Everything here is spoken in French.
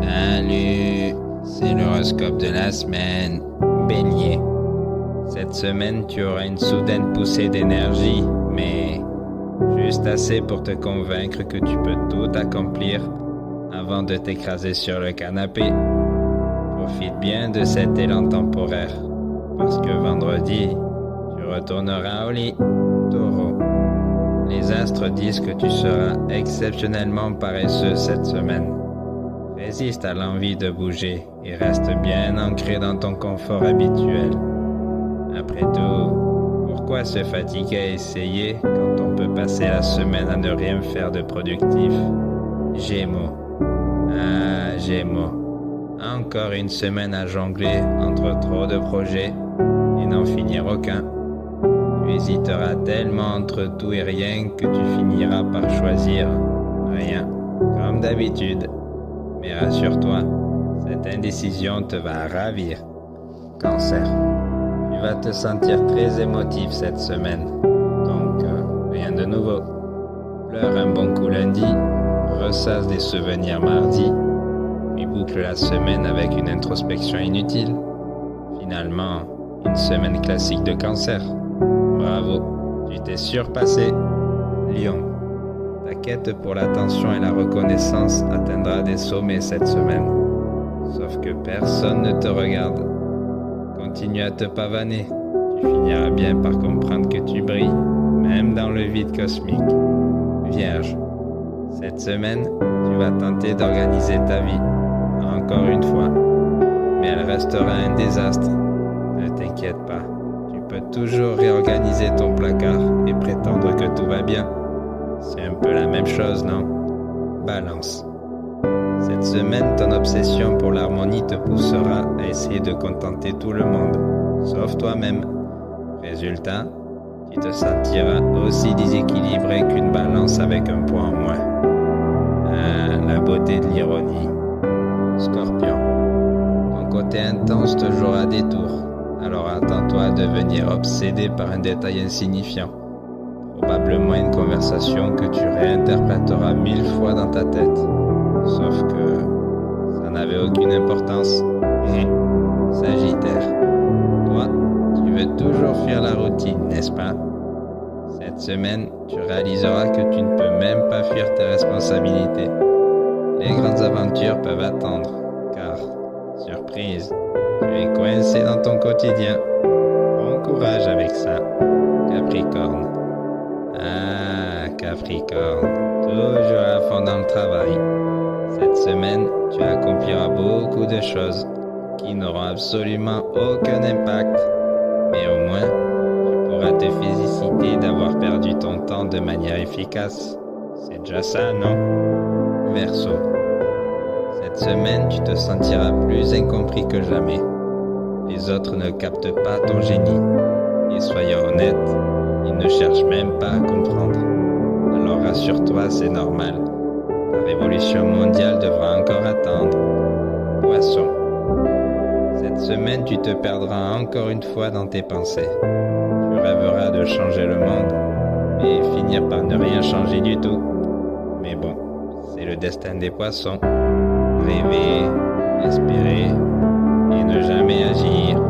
Salut, c'est l'horoscope de la semaine. Bélier. Cette semaine, tu auras une soudaine poussée d'énergie, mais juste assez pour te convaincre que tu peux tout accomplir avant de t'écraser sur le canapé. Profite bien de cet élan temporaire, parce que vendredi, tu retourneras au lit. Taureau. Les astres disent que tu seras exceptionnellement paresseux cette semaine. Résiste à l'envie de bouger et reste bien ancré dans ton confort habituel. Après tout, pourquoi se fatiguer à essayer quand on peut passer la semaine à ne rien faire de productif? Gémeaux. Ah, Gémeaux. Encore une semaine à jongler entre trop de projets et n'en finir aucun. Tu hésiteras tellement entre tout et rien que tu finiras par choisir rien, comme d'habitude. Mais rassure-toi, cette indécision te va ravir. Cancer. Tu vas te sentir très émotif cette semaine, donc rien de nouveau. Pleure un bon coup lundi, ressasse des souvenirs mardi, puis boucle la semaine avec une introspection inutile. Finalement, une semaine classique de Cancer. Bravo, tu t'es surpassé. Lion. Ta quête pour l'attention et la reconnaissance atteindra des sommets cette semaine. Sauf que personne ne te regarde. Continue à te pavaner. Tu finiras bien par comprendre que tu brilles, même dans le vide cosmique. Vierge. Cette semaine, tu vas tenter d'organiser ta vie. Encore une fois. Mais elle restera un désastre. Ne t'inquiète pas. Tu peux toujours réorganiser ton placard et prétendre que tout va bien. C'est un peu la même chose, non? Balance. Cette semaine, ton obsession pour l'harmonie te poussera à essayer de contenter tout le monde, sauf toi-même. Résultat, tu te sentiras aussi déséquilibré qu'une balance avec un poids en moins. Ah, la beauté de l'ironie. Scorpion. Ton côté intense te jouera des tours, alors attends-toi à devenir obsédé par un détail insignifiant. Probablement une conversation que tu réinterpréteras 1000 fois dans ta tête. Sauf que ça n'avait aucune importance. Sagittaire. Toi, tu veux toujours fuir la routine, n'est-ce pas? Cette semaine, tu réaliseras que tu ne peux même pas fuir tes responsabilités. Les grandes aventures peuvent attendre, car, surprise, tu es coincé dans ton quotidien. Bon courage avec ça, Capricorne. Ah, Capricorne, toujours à fond dans le travail. Cette semaine, tu accompliras beaucoup de choses qui n'auront absolument aucun impact. Mais au moins, tu pourras te féliciter d'avoir perdu ton temps de manière efficace. C'est déjà ça, non? Verseau. Cette semaine, tu te sentiras plus incompris que jamais. Les autres ne captent pas ton génie. Et soyons honnêtes, ils ne cherchent même pas à comprendre. Alors rassure-toi, c'est normal. La révolution mondiale devra encore attendre. Poisson. Cette semaine, tu te perdras encore une fois dans tes pensées. Tu rêveras de changer le monde, mais finir par ne rien changer du tout. Mais bon, c'est le destin des poissons. Rêver, espérer et ne jamais agir.